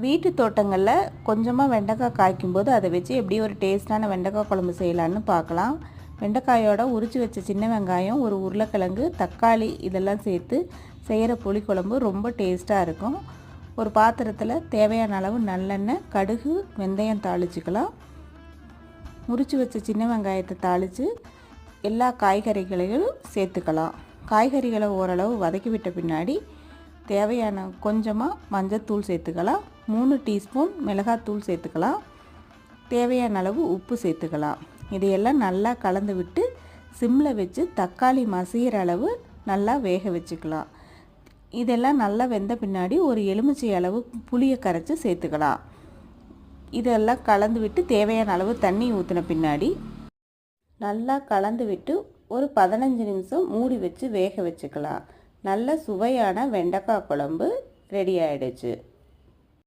வீட்டு தோட்டங்களில் கொஞ்சமாக வெண்டைக்காய் காய்க்கும்போது அதை வச்சு எப்படி ஒரு டேஸ்ட்டான வெண்டைக்காய் குழம்பு செய்யலான்னு பார்க்கலாம். வெண்டைக்காயோட உரித்து வச்ச சின்ன வெங்காயம், ஒரு உருளைக்கிழங்கு, தக்காளி இதெல்லாம் சேர்த்து செய்கிற புளிக்குழம்பு ரொம்ப டேஸ்ட்டாக இருக்கும். ஒரு பாத்திரத்தில் தேவையான அளவு நல்லெண்ணெய், கடுகு, வெந்தயம் தாளிச்சிக்கலாம். உரித்து வச்ச சின்ன வெங்காயத்தை தாளித்து எல்லா காய்கறிகளையும் சேர்த்துக்கலாம். காய்கறிகளை ஓரளவு வதக்கி விட்ட பின்னாடி தேவையான கொஞ்சமாக மஞ்சத்தூள் சேர்த்துக்கலாம். 3 டீஸ்பூன் மிளகாத்தூள் சேர்த்துக்கலாம். தேவையான அளவு உப்பு சேர்த்துக்கலாம். இதையெல்லாம் நல்லா கலந்து விட்டு சிம்மில் வச்சு தக்காளி மசிகிற அளவு நல்லா வேக வச்சுக்கலாம். இதெல்லாம் நல்லா வெந்த பின்னாடி ஒரு எலுமிச்சை அளவு புளியை கரைச்சி சேர்த்துக்கலாம். இதெல்லாம் கலந்து விட்டு தேவையான அளவு தண்ணி ஊற்றின பின்னாடி நல்லா கலந்து விட்டு ஒரு 15 நிமிஷம் மூடி வச்சு வேக வச்சுக்கலாம். நல்ல சுவையான வெண்டைக்காய் குழம்பு ரெடி ஆகிடுச்சு.